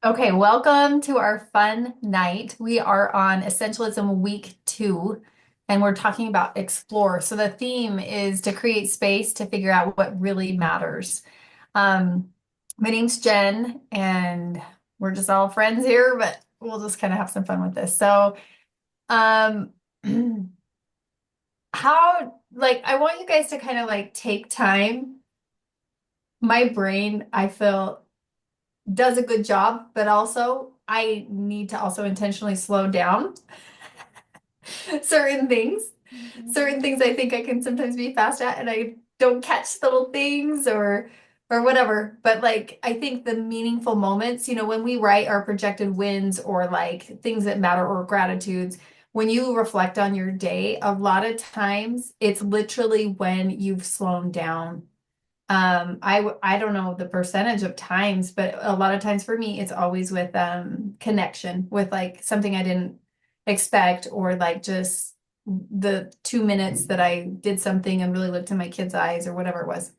Okay, welcome to our fun night. We are on Essentialism week 2, and we're talking about explore. So the theme is to create space to figure out what really matters. Um, my name's Jen, and we're just all friends here, but we'll just kind of have some fun with this. So, um, I want you guys to kind of like take time. My brain, I feel, does a good job, but also I need to also intentionally slow down certain things. Certain things I think I can sometimes be fast at and I don't catch little things or whatever. But like I think the meaningful moments, when we write our projected wins or like things that matter or gratitudes, when you reflect on your day, a lot of times it's literally when you've slowed down. I don't know the percentage of times, but a lot of times for me, it's always with connection with like something I didn't expect or like just the 2 minutes that I did something and really looked in my kid's eyes or whatever it was.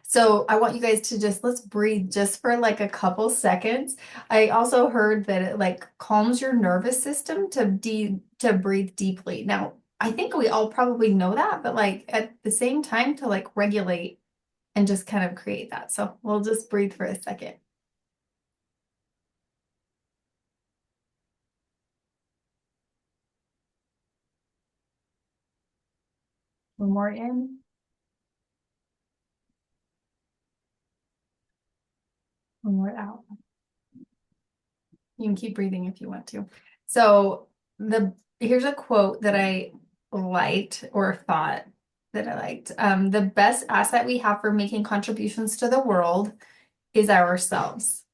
So I want you guys to just let's breathe just for like a couple seconds. I also heard that it like calms your nervous system to breathe deeply. Now, I think we all probably know that, but like at the same time to like regulate and just kind of create that. So we'll just breathe for a second. One more in, one more out. You can keep breathing if you want to. So the here's a quote that I liked or thought that I liked. The best asset we have for making contributions to the world is ourselves.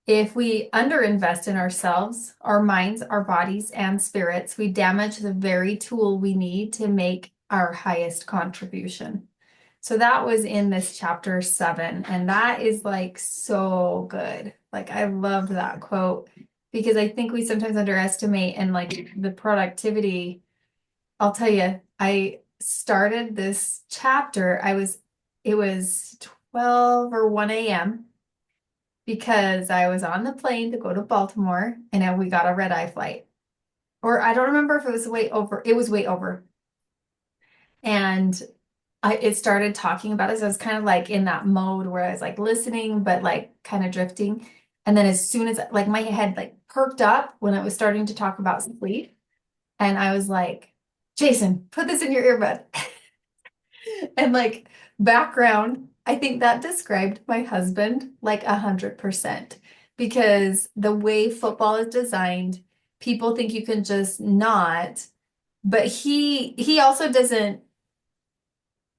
If we underinvest in ourselves, our minds, our bodies, and spirits, we damage the very tool we need to make our highest contribution. So that was in this chapter 7, and that is like so good. Like I loved that quote because I think we sometimes underestimate and like the productivity. I'll tell you, I started this chapter, it was 12 or 1 a.m. because I was on the plane to go to Baltimore and then we got a red eye flight. Or I don't remember if it was way over. It was way over. And it started talking about it. So I was kind of like in that mode where I was like listening, but like kind of drifting. And then as soon as like my head like perked up when it was starting to talk about sleep, and I was like, Jason, put this in your earbud. And like background, I think that described my husband like 100% because the way football is designed, people think you can just not, but he also doesn't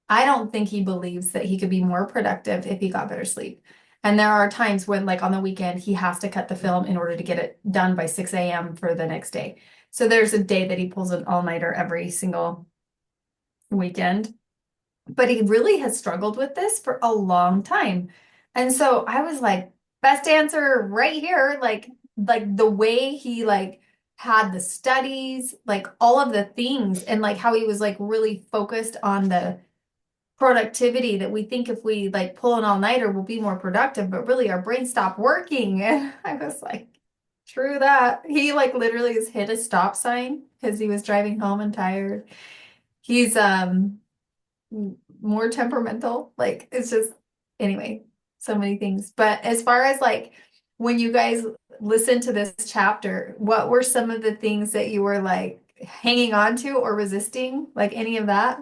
I don't think he believes that he could be more productive if he got better sleep. And there are times when, like on the weekend, he has to cut the film in order to get it done by 6 a.m. for the next day. So there's a day that he pulls an all-nighter every single weekend. But he really has struggled with this for a long time. And so I was like, best answer right here. Like the way he like had the studies, like all of the things, and like how he was like really focused on the productivity that we think if we like pull an all-nighter we'll be more productive, but really our brain stopped working. And I was like, true that. He like literally has hit a stop sign because he was driving home and tired. He's more temperamental. Like it's just anyway, so many things. But as far as like when you guys listen to this chapter, what were some of the things that you were like hanging on to or resisting? Like any of that?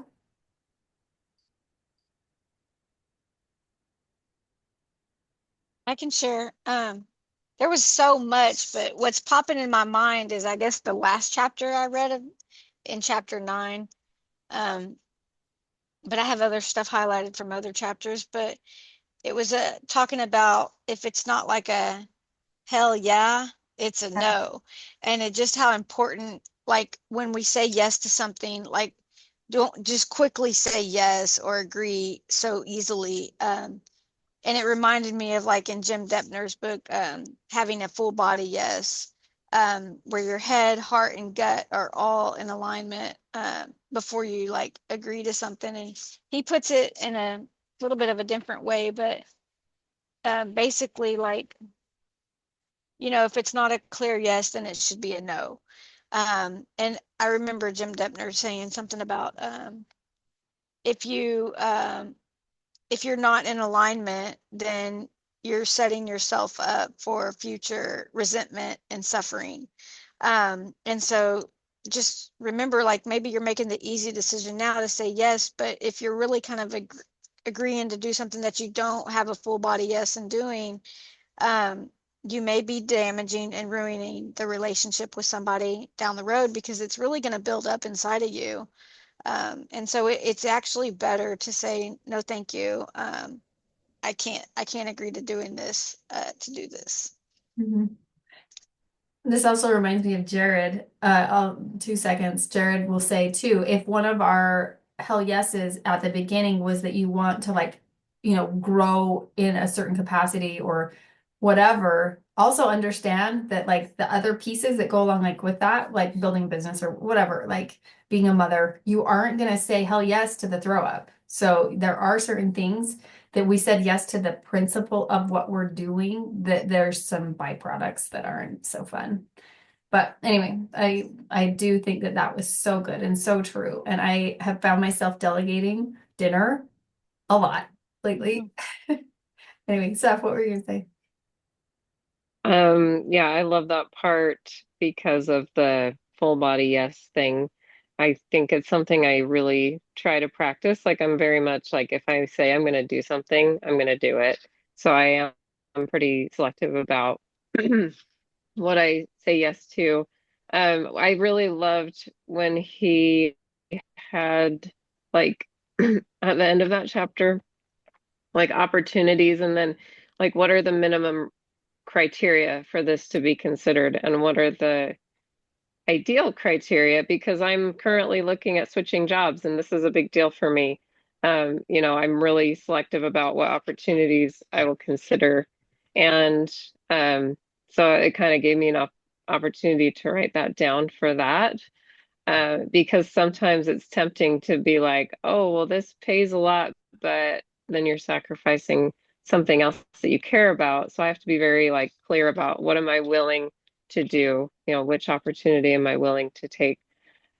I can share. There was so much, but what's popping in my mind is I guess the last chapter I read in chapter 9. Um, but I have other stuff highlighted from other chapters. But it was talking about if it's not like a hell yeah, it's a no. And it just how important, like when we say yes to something, like don't just quickly say yes or agree so easily. And it reminded me of like in Jim Depner's book, having a full body yes, where your head, heart, and gut are all in alignment before you like agree to something. And he puts it in a little bit of a different way, but basically, like if it's not a clear yes, then it should be a no. And I remember Jim Depner saying something about if you if you're not in alignment, then you're setting yourself up for future resentment and suffering. And so just remember, like maybe you're making the easy decision now to say yes, but if you're really kind of agreeing to do something that you don't have a full body yes in doing, um, you may be damaging and ruining the relationship with somebody down the road because it's really going to build up inside of you. And so it's actually better to say no, thank you. I can't agree to doing this, to do this. Mhm. This also reminds me of Jared. 2 seconds. Jared will say too, if one of our hell yeses at the beginning was that you want to like, grow in a certain capacity or whatever, also understand that like the other pieces that go along like with that, like building a business or whatever, like being a mother, you aren't gonna say hell yes to the throw up. So there are certain things that we said yes to the principle of what we're doing, that there's some byproducts that aren't so fun. But anyway, I do think that that was so good and so true. And I have found myself delegating dinner a lot Mhm. lately. Anyway, Steph, what were you gonna say? Yeah, I love that part because of the full body yes thing. I think it's something I really try to practice. Like I'm very much like if I say I'm going to do something, I'm going to do it. So I'm pretty selective about what I say yes to. I really loved when he had like at the end of that chapter, like opportunities and then like what are the minimum criteria for this to be considered and what are the ideal criteria because I'm currently looking at switching jobs and this is a big deal for me. I'm really selective about what opportunities I will consider. And so it kind of gave me an opportunity to write that down for that. Because sometimes it's tempting to be like, oh, well, this pays a lot, but then you're sacrificing something else that you care about. So I have to be very like clear about what am I willing to do, which opportunity am I willing to take.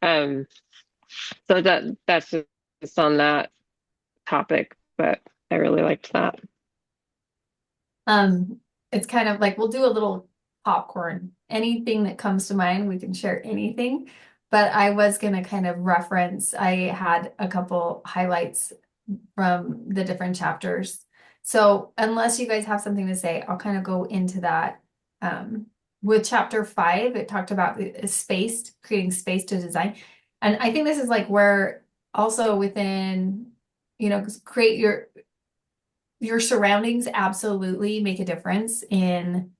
Um, so that's just on that topic, but I really liked that. Um, it's kind of like we'll do a little popcorn. Anything that comes to mind, we can share anything. But I was gonna kind of reference, I had a couple highlights from the different chapters. So unless you guys have something to say, I'll kind of go into that. With chapter 5, it talked about the space, creating space to design. And I think this is like where also within, create your surroundings absolutely make a difference in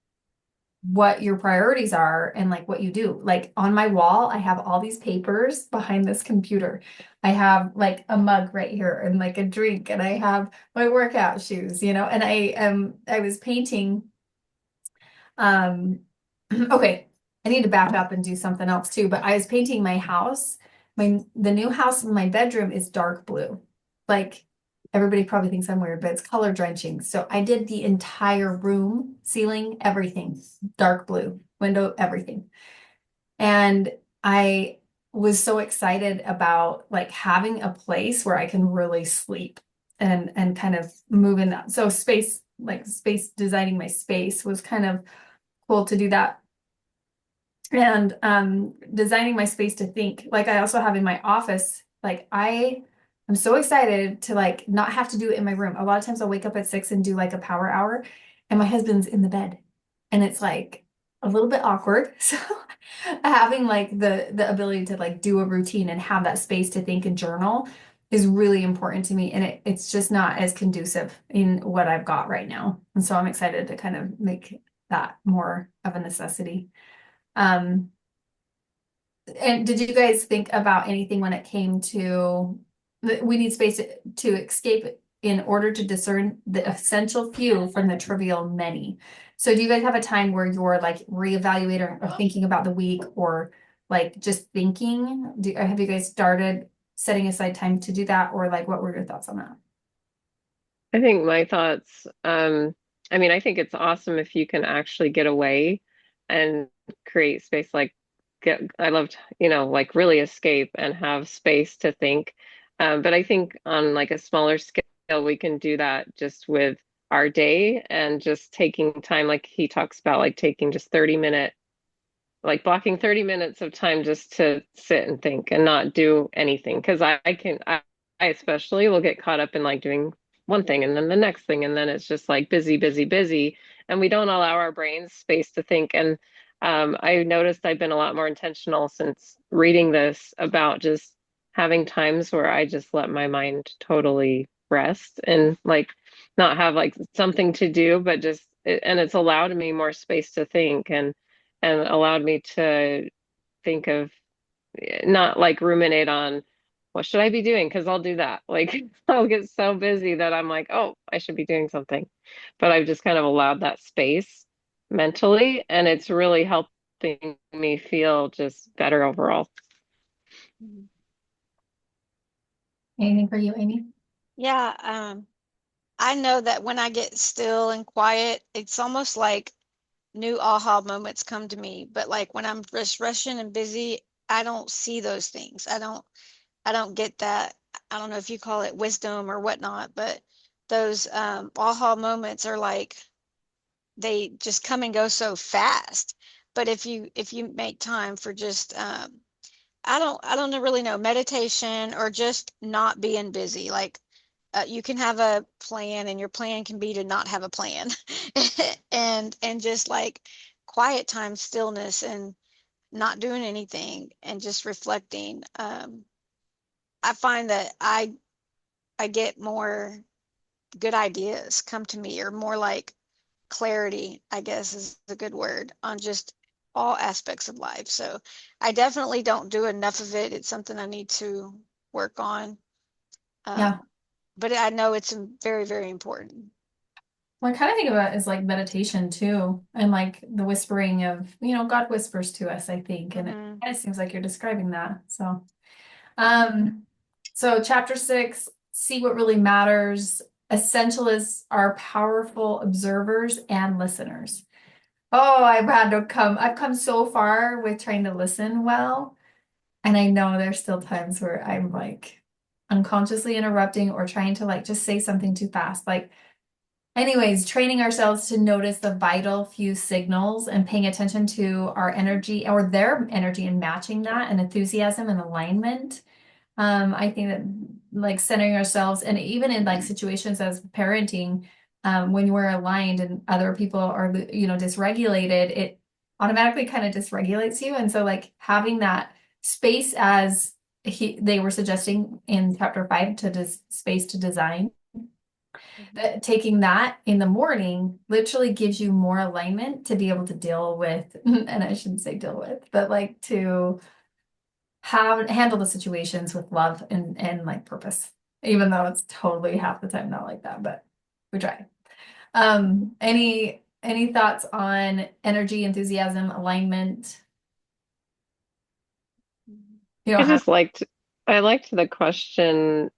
what your priorities are and like what you do. Like on my wall, I have all these papers behind this computer. I have like a mug right here and like a drink, and I have my workout shoes, and I was painting. Um, okay, I need to back up and do something else too, but I was painting my house. The new house in my bedroom is dark blue. Like everybody probably thinks I'm weird, but it's color drenching. So I did the entire room, ceiling, everything, dark blue, window, everything. And I was so excited about like having a place where I can really sleep and kind of move in that. So space, like space designing my space was kind of cool to do that. And designing my space to think. Like I also have in my office, like I'm so excited to like not have to do it in my room. A lot of times I'll wake up at 6 and do like a power hour, and my husband's in the bed. And it's like a little bit awkward. So having like the ability to like do a routine and have that space to think and journal is really important to me. And it's just not as conducive in what I've got right now. And so I'm excited to kind of make that more of a necessity. Um, and did you guys think about anything when it came to we need space to escape in order to discern the essential few from the trivial many? So do you guys have a time where you're like reevaluating or thinking about the week or like just thinking? Have you guys started setting aside time to do that, or like what were your thoughts on that? I think my thoughts, I mean, I think it's awesome if you can actually get away and create space like I loved, like really escape and have space to think. But I think on like a smaller scale, we can do that just with our day and just taking time, like he talks about, like taking just 30-minute, like blocking 30 minutes of time just to sit and think and not do anything. Because I especially will get caught up in like doing one thing and then the next thing. And then it's just like busy, busy, busy. And we don't allow our brains space to think. And I noticed I've been a lot more intentional since reading this about just having times where I just let my mind totally rest and like not have like something to do, but just, and it's allowed me more space to think and allowed me to think of not like ruminate on what should I be doing? Because I'll do that. Like I'll get so busy that I'm like, oh, I should be doing something. But I've just kind of allowed that space mentally, and it's really helping me feel just better overall. Mhm. Anything for you, Amy? Yeah, I know that when I get still and quiet, it's almost like new aha moments come to me. But like when I'm just rushing and busy, I don't see those things. I don't get that. I don't know if you call it wisdom or whatnot, but those aha moments are like they just come and go so fast. But if you make time for just I don't really know, meditation or just not being busy. Like you can have a plan and your plan can be to not have a plan. And just like quiet time, stillness and not doing anything and just reflecting. I find that I get more good ideas come to me, or more like clarity, I guess is a good word, on just all aspects of life. So I definitely don't do enough of it. It's something I need to work on. Yeah. Um, but I know it's very, very important. Well, I kind of think about it as like meditation too, and like the whispering of, God whispers to us, I think, and it Hmm. kind of seems like you're describing that. Um, so chapter 6, see what really matters. Essentialists are powerful observers and listeners. Oh, I've come so far with trying to listen well. And I know there's still times where I'm like unconsciously interrupting or trying to like just say something too fast. Like, anyways, training ourselves to notice the vital few signals and paying attention to our energy or their energy and matching that and enthusiasm and alignment. I think that like centering ourselves and even in like situations as parenting, when we're aligned and other people are, dysregulated, it automatically kind of dysregulates you. And so like having that space as they were suggesting in chapter 5 to space to design, that taking that in the morning literally gives you more alignment to be able to deal with, and I shouldn't say deal with, but like to handle the situations with love and like purpose, even though it's totally half the time not like that, but we try. Any thoughts on energy, enthusiasm, alignment? You I don't have. just liked I liked the question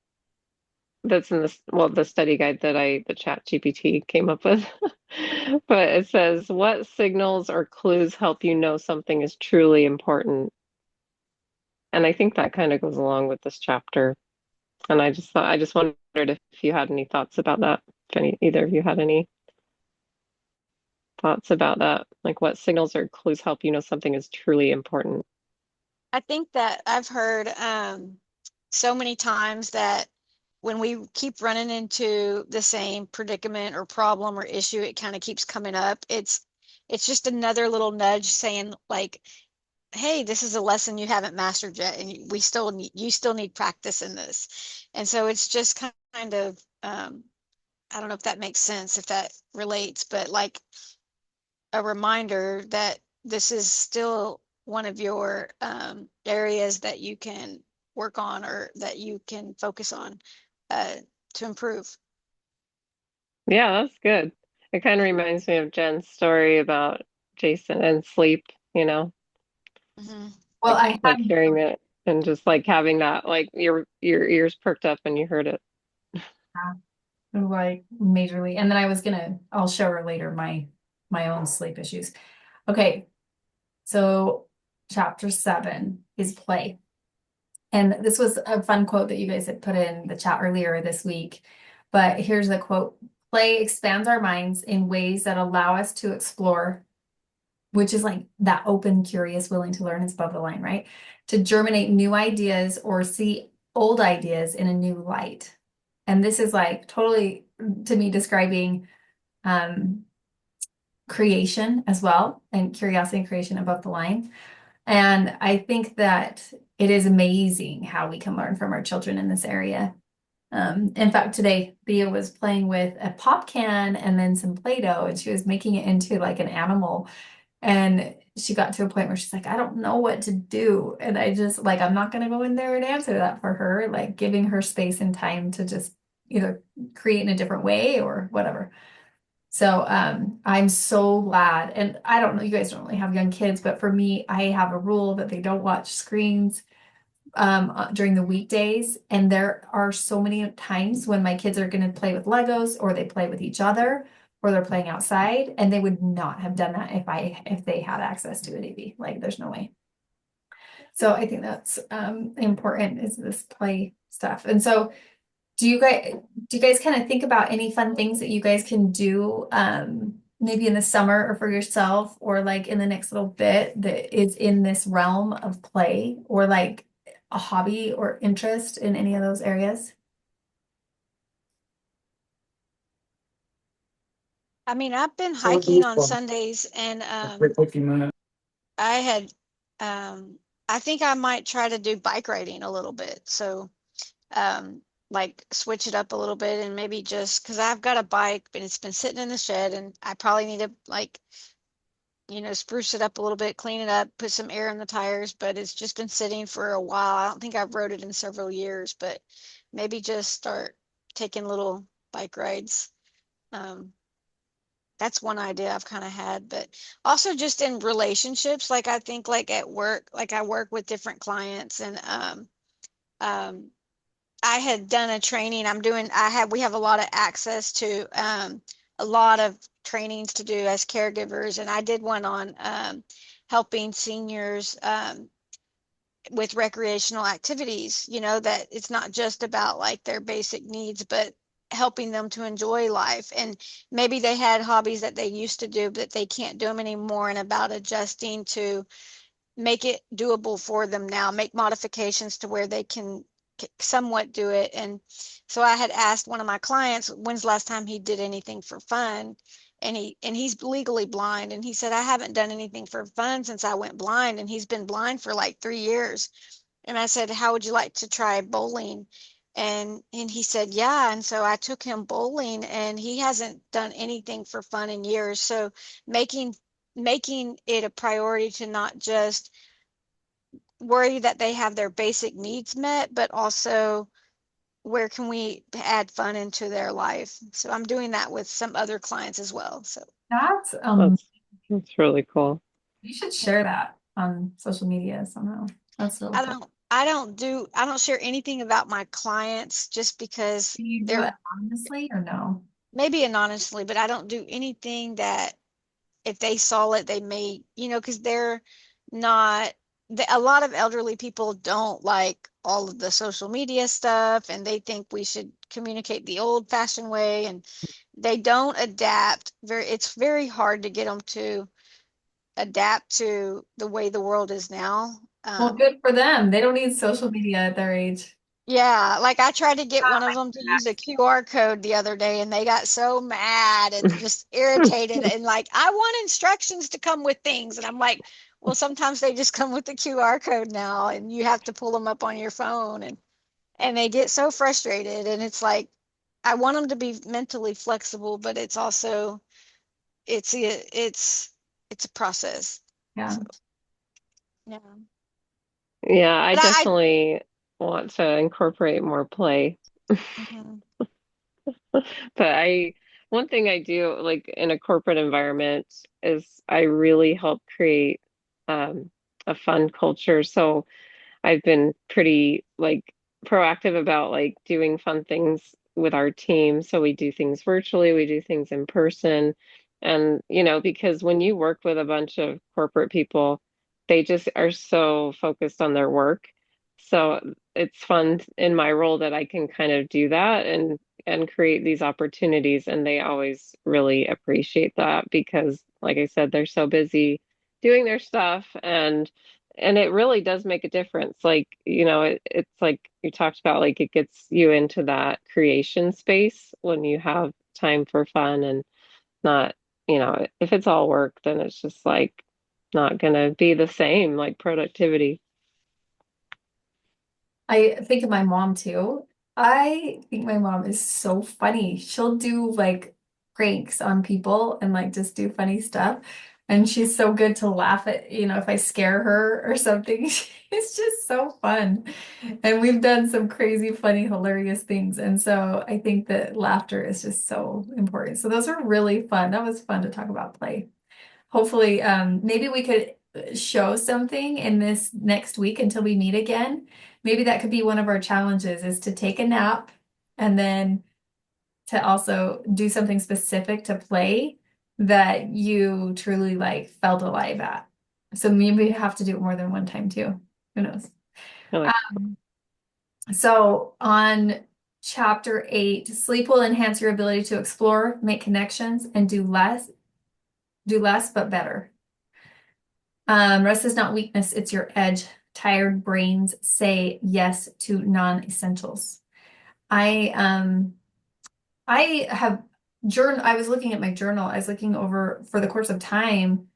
that's in this, well, the study guide that the chat GPT came up with. But it says, what signals or clues help you know something is truly important? And I think that kind of goes along with this chapter. And I just wondered if you had any thoughts about that. If either of you had any thoughts about that, like what signals or clues help you know something is truly important. I think that I've heard so many times that when we keep running into the same predicament or problem or issue, it kind of keeps coming up. It's just another little nudge saying like, hey, this is a lesson you haven't mastered yet, and you still need practice in this. And so it's just kind of I don't know if that makes sense, if that relates, but like a reminder that this is still one of your areas that you can work on or that you can focus on uh, to improve. Yeah, that's good. It kind of reminds me of Jen's story about Jason and sleep, Hmm. Well, I like have. hearing it and just like having that, like your ears perked up and you heard it. like majorly. And then I'll show her later my own sleep issues. Okay, so chapter 7 is play. And this was a fun quote that you guys had put in the chat earlier this week. But here's the quote. Play expands our minds in ways that allow us to explore, which is like that open, curious, willing to learn is above the line, right? To germinate new ideas or see old ideas in a new light. And this is like totally to me describing um, creation as well, and curiosity and creation above the line. And I think that it is amazing how we can learn from our children in this area. In fact, today Thea was playing with a pop can and then some Play-Doh, and she was making it into like an animal. And she got to a point where she's like, I don't know what to do. And I just like, I'm not going to go in there and answer that for her, like giving her space and time to just either create in a different way or whatever. So I'm so glad. And I don't know, you guys don't really have young kids, but for me, I have a rule that they don't watch screens during the weekdays. And there are so many times when my kids are going to play with Legos or they play with each other or they're playing outside, and they would not have done that if they had access to a TV. Like there's no way. So I think that's important is this play stuff. And so do you guys kind of think about any fun things that you guys can do maybe in the summer or for yourself or like in the next little bit that is in this realm of play or like a hobby or interest in any of those areas? I mean, I've been hiking on Sundays, and I had I think I might try to do bike riding a little bit. So like switch it up a little bit and maybe just because I've got a bike, but it's been sitting in the shed and I probably need to like, spruce it up a little bit, clean it up, put some air in the tires, but it's just been sitting for a while. I don't think I've rode it in several years, but maybe just start taking little bike rides. Um, that's one idea I've kind of had, but also just in relationships, like I think like at work, like I work with different clients and um I had done a training. We have a lot of access to a lot of trainings to do as caregivers. And I did one on helping seniors with recreational activities, that it's not just about like their basic needs, but helping them to enjoy life. And maybe they had hobbies that they used to do, but they can't do them anymore, and about adjusting to make it doable for them now, make modifications to where they can somewhat do it. And so I had asked one of my clients when's the last time he did anything for fun. And he's legally blind. And he said, I haven't done anything for fun since I went blind. And he's been blind for like 3 years. And I said, how would you like to try bowling? And he said, yeah. And so I took him bowling, and he hasn't done anything for fun in years. So making it a priority to not just worry that they have their basic needs met, but also where can we add fun into their life. So I'm doing that with some other clients as well. So That's That's that's really cool. you should share that on social media somehow. That's really I cool. don't I don't share anything about my clients just because Do you do it they're anonymously or no? maybe anonymously, but I don't do anything that if they saw it, they may, because they're not, a lot of elderly people don't like all of the social media stuff, and they think we should communicate the old fashioned way, and they don't adapt. It's very hard to get them to adapt to the way the world is now. Well, good for them. They don't need social media at their age. Yeah, like I tried to get one of them to use a QR code the other day, and they got so mad and just irritated and like, I want instructions to come with things. And I'm like, well, sometimes they just come with the QR code now, and you have to pull them up on your phone, and they get so frustrated. And it's like, I want them to be mentally flexible, but it's also it's a process. Yeah. So yeah. Yeah, I But definitely want to incorporate more play. mhm. But one thing I do like in a corporate environment is I really help create a fun culture. So I've been pretty like proactive about like doing fun things with our team. So we do things virtually, we do things in person. And, because when you work with a bunch of corporate people, they just are so focused on their work. So it's fun in my role that I can kind of do that and create these opportunities. And they always really appreciate that because, like I said, they're so busy doing their stuff and it really does make a difference. Like, it's like you talked about, like it gets you into that creation space when you have time for fun and not, if it's all work, then it's just like not gonna be the same, like productivity. I think of my mom too. I think my mom is so funny. She'll do like pranks on people and like just do funny stuff. And she's so good to laugh at, if I scare her or something. It's just so fun. And we've done some crazy, funny, hilarious things. And so I think that laughter is just so important. So those are really fun. That was fun to talk about play. Hopefully, maybe we could show something in this next week until we meet again. Maybe that could be one of our challenges is to take a nap and then to also do something specific to play that you truly like felt alive at. So maybe we have to do it more than one time too. Who knows? I like, So on chapter 8, sleep will enhance your ability to explore, make connections, and do less but better. Rest is not weakness, it's your edge. Tired brains say yes to non-essentials. I um I have I was looking at my journal. I was looking over for the course of time.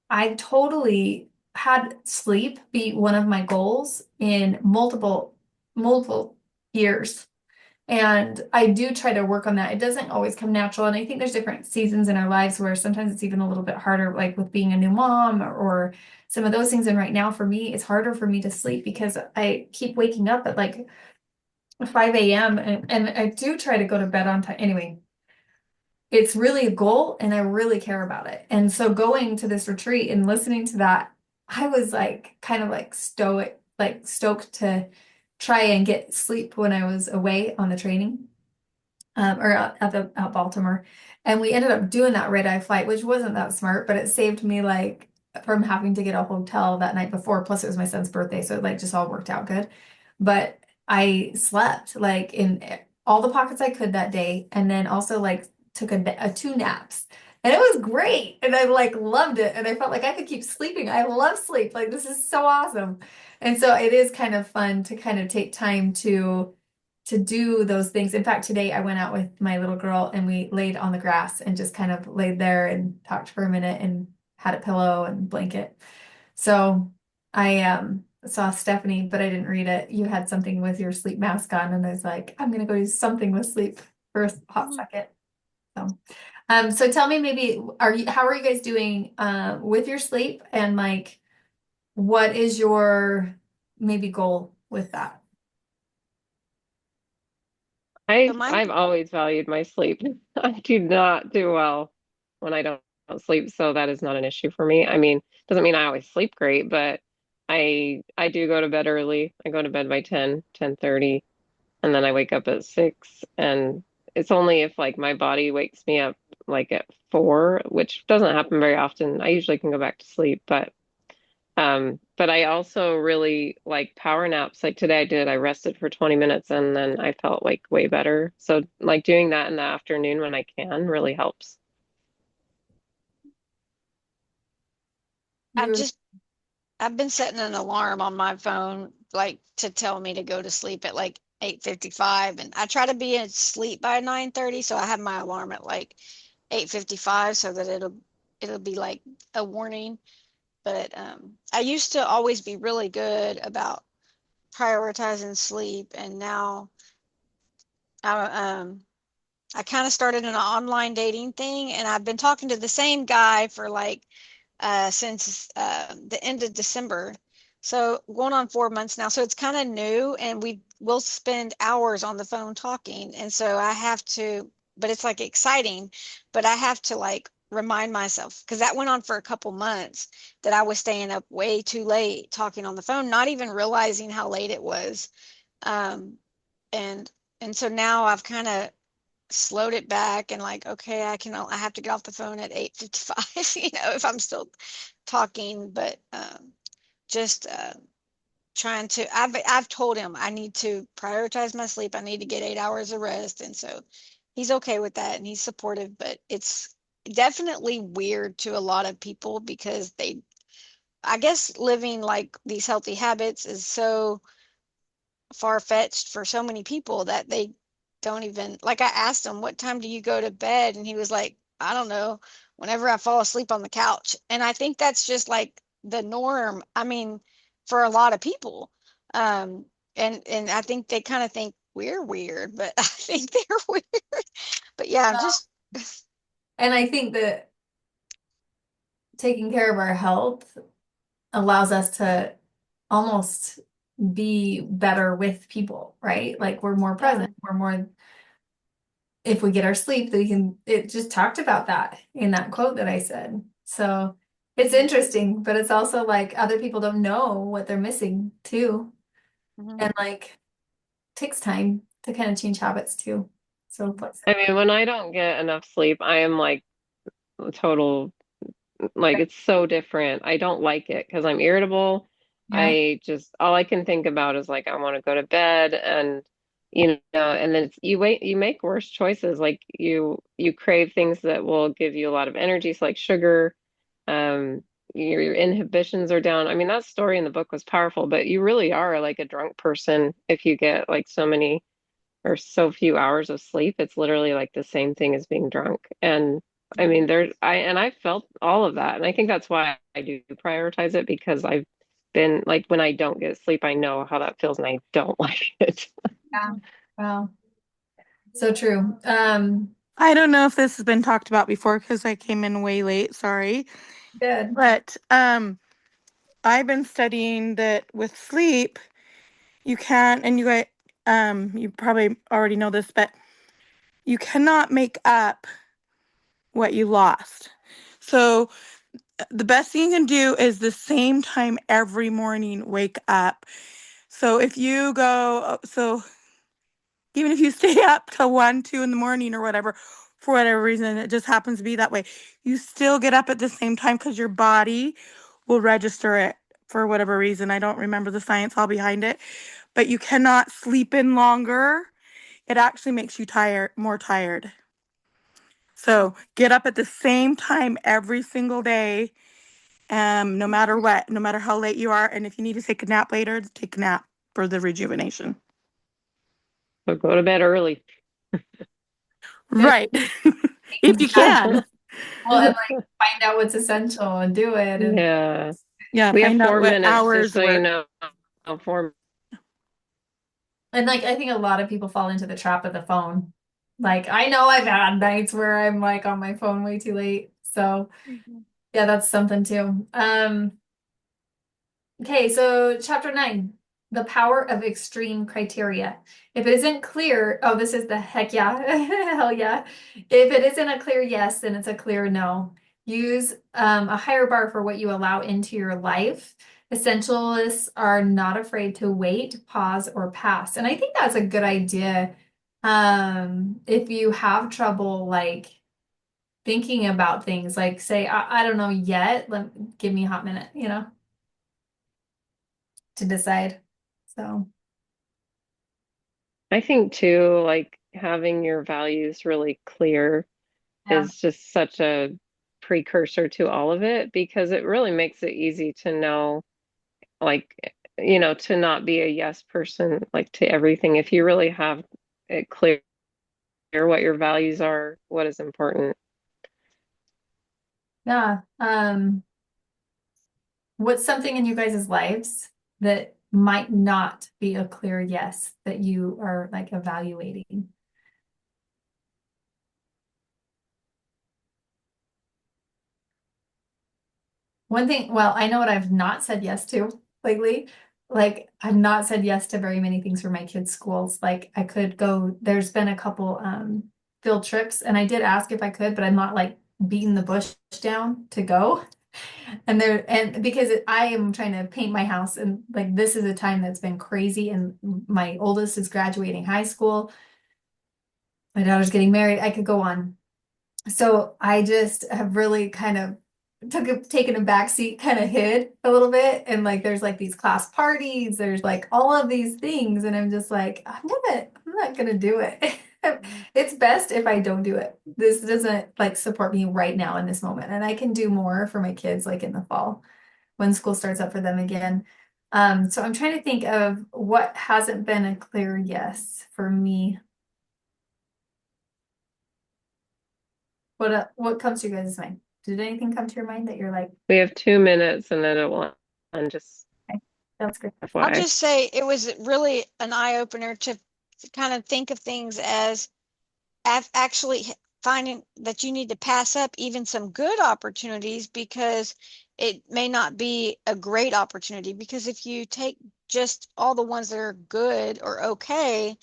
I totally had sleep be one of my goals in multiple years. And I do try to work on that. It doesn't always come natural. And I think there's different seasons in our lives where sometimes it's even a little bit harder, like with being a new mom or some of those things. And right now for me, it's harder for me to sleep because I keep waking up at like 5 a.m. And I do try to go to bed on time. Anyway, it's really a goal and I really care about it. And so going to this retreat and listening to that, I was like kind of like stoked to try and get sleep when I was away on the training or out Baltimore. And we ended up doing that red-eye flight, which wasn't that smart, but it saved me like from having to get a hotel that night before. Plus it was my son's birthday, so it like just all worked out good. But I slept like in all the pockets I could that day, and then also like took a two naps. And it was great. And I like loved it. And I felt like I could keep sleeping. I love sleep. Like this is so awesome. And so it is kind of fun to kind of take time to do those things. In fact, today I went out with my little girl and we laid on the grass and just kind of laid there and talked for a minute and had a pillow and blanket. So I saw Stephanie, but I didn't read it. You had something with your sleep mask on, and I was like, I'm gonna go do something with sleep for a hot second. So tell me maybe how are you guys doing with your sleep and like what is your maybe goal with that? So mine, I've always valued my sleep. I do not do well when I don't sleep, so that is not an issue for me. I mean, doesn't mean I always sleep great, but I do go to bed early. I go to bed by 10:30, and then I wake up at 6. And it's only if like my body wakes me up like at 4, which doesn't happen very often. I usually can go back to sleep, but I also really like power naps. Like today I did, I rested for 20 minutes and then I felt like way better. So like doing that in the afternoon when I can really helps. I've You just I've been setting an alarm on my phone like to tell me to go to sleep at like 8:55, and I try to be asleep by 9:30, so I have my alarm at like 8:55 so that it'll be like a warning. But I used to always be really good about prioritizing sleep, and now I I kind of started an online dating thing, and I've been talking to the same guy for like since the end of December. So going on 4 months now. So it's kind of new, and we will spend hours on the phone talking. And so I have to, but it's like exciting, but I have to like remind myself because that went on for a couple months that I was staying up way too late talking on the phone, not even realizing how late it was. Um, and And so now I've kind of slowed it back and like, okay, I have to get off the phone at 8:55, if I'm still talking, but just trying to I've told him I need to prioritize my sleep. I need to get 8 hours of rest. And so he's okay with that and he's supportive, but it's definitely weird to a lot of people because I guess living like these healthy habits is so far-fetched for so many people that they don't even like. I asked him, what time do you go to bed? And he was like, I don't know, whenever I fall asleep on the couch. And I think that's just like the norm. I mean, for a lot of people. Um, and I think they kind of think we're weird, but I think they're weird. But yeah, I'm just And I think that taking care of our health allows us to almost be better with people, right? Like we're more yeah. present, we're more, if we get our sleep, we can, it just talked about that in that quote that I said. So it's interesting, but it's also like other people don't know what they're missing too. Mhm. And like takes time to kind of change habits too. So what's I mean, when I don't get enough sleep, I am like total, like it's so different. I don't like it because I'm irritable. yeah. All I can think about is like I want to go to bed, and and then you make worse choices. Like you crave things that will give you a lot of energy, so like sugar. Um, your inhibitions are down. I mean, that story in the book was powerful, but you really are like a drunk person if you get like so many or so few hours of sleep. It's literally like the same thing as being drunk. And I mean, I felt all of that. And I think that's why I do prioritize it, because I've been like, when I don't get sleep, I know how that feels and I don't like it. Yeah. Wow. So true. I don't know if this has been talked about before because I came in way late, sorry. Good. But I've been studying that with sleep, you can't, and you probably already know this, but you cannot make up what you lost. So the best thing you can do is the same time every morning wake up. So if you go, so even if you stay up till 1, 2 in the morning or whatever, for whatever reason, it just happens to be that way. You still get up at the same time because your body will register it for whatever reason. I don't remember the science all behind it, but you cannot sleep in longer. It actually makes you more tired. So get up at the same time every single day, no matter what, no matter how late you are. And if you need to take a nap later, take a nap for the rejuvenation. So go to bed early. Good. Right. If you can. Well, and like find out what's essential and do it. And Yeah. Yeah, We have find out four what minutes, just hours so you work. know. 4 like I think a lot of people fall into the trap of the phone. Like I know I've had nights where I'm like on my phone way too late. So yeah, that's something too. Okay, so chapter 9, the power of extreme criteria. If it isn't clear, oh, this is the heck yeah, hell yeah. If it isn't a clear yes, then it's a clear no. Use a higher bar for what you allow into your life. Essentialists are not afraid to wait, pause, or pass. And I think that's a good idea. If you have trouble like thinking about things, like say, I don't know yet, give me a hot minute, to decide. So, I think too, like having your values really clear yeah. is just such a precursor to all of it, because it really makes it easy to know, like, to not be a yes person, like to everything. If you really have it clear what your values are, what is important. Yeah. What's something in you guys' lives that might not be a clear yes that you are like evaluating? One thing, well, I know what I've not said yes to lately. Like, I've not said yes to very many things for my kids' schools. Like, I could go, there's been a couple field trips, and I did ask if I could, but I'm not like beating the bush down to go. And because I am trying to paint my house, and like this is a time that's been crazy, and my oldest is graduating high school. My daughter's getting married. I could go on. So I just have really kind of taken a back seat, kind of hid a little bit. And like there's like these class parties, there's like all of these things, and I'm just like, I'm not gonna do it. It's best if I don't do it. This doesn't like support me right now in this moment. And I can do more for my kids like in the fall when school starts up for them again. So I'm trying to think of what hasn't been a clear yes for me. What comes to your guys' mind? Did anything come to your mind that you're like, We have 2 minutes and then and just okay, that's good. I'll FYI. just say it was really an eye opener to kind of think of things as actually finding that you need to pass up even some good opportunities because it may not be a great opportunity. Because if you take just all the ones that are good or okay,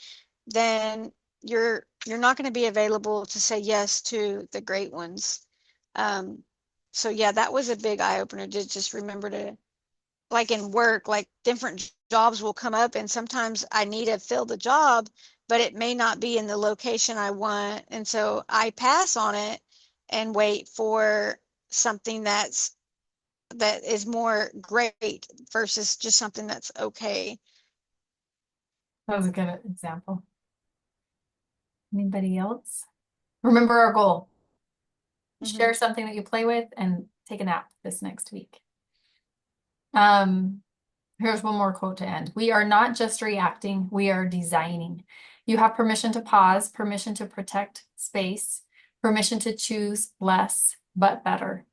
then you're not going to be available to say yes to the great ones. So yeah, that was a big eye opener to just remember to, like in work, like different jobs will come up and sometimes I need to fill the job, but it may not be in the location I want. And so I pass on it and wait for something that is more great versus just something that's okay. That was a good example. Anybody else? Remember our goal. Share something that you play with and take a nap this next week. Here's one more quote to end. We are not just reacting, we are designing. You have permission to pause, permission to protect space, permission to choose less but better.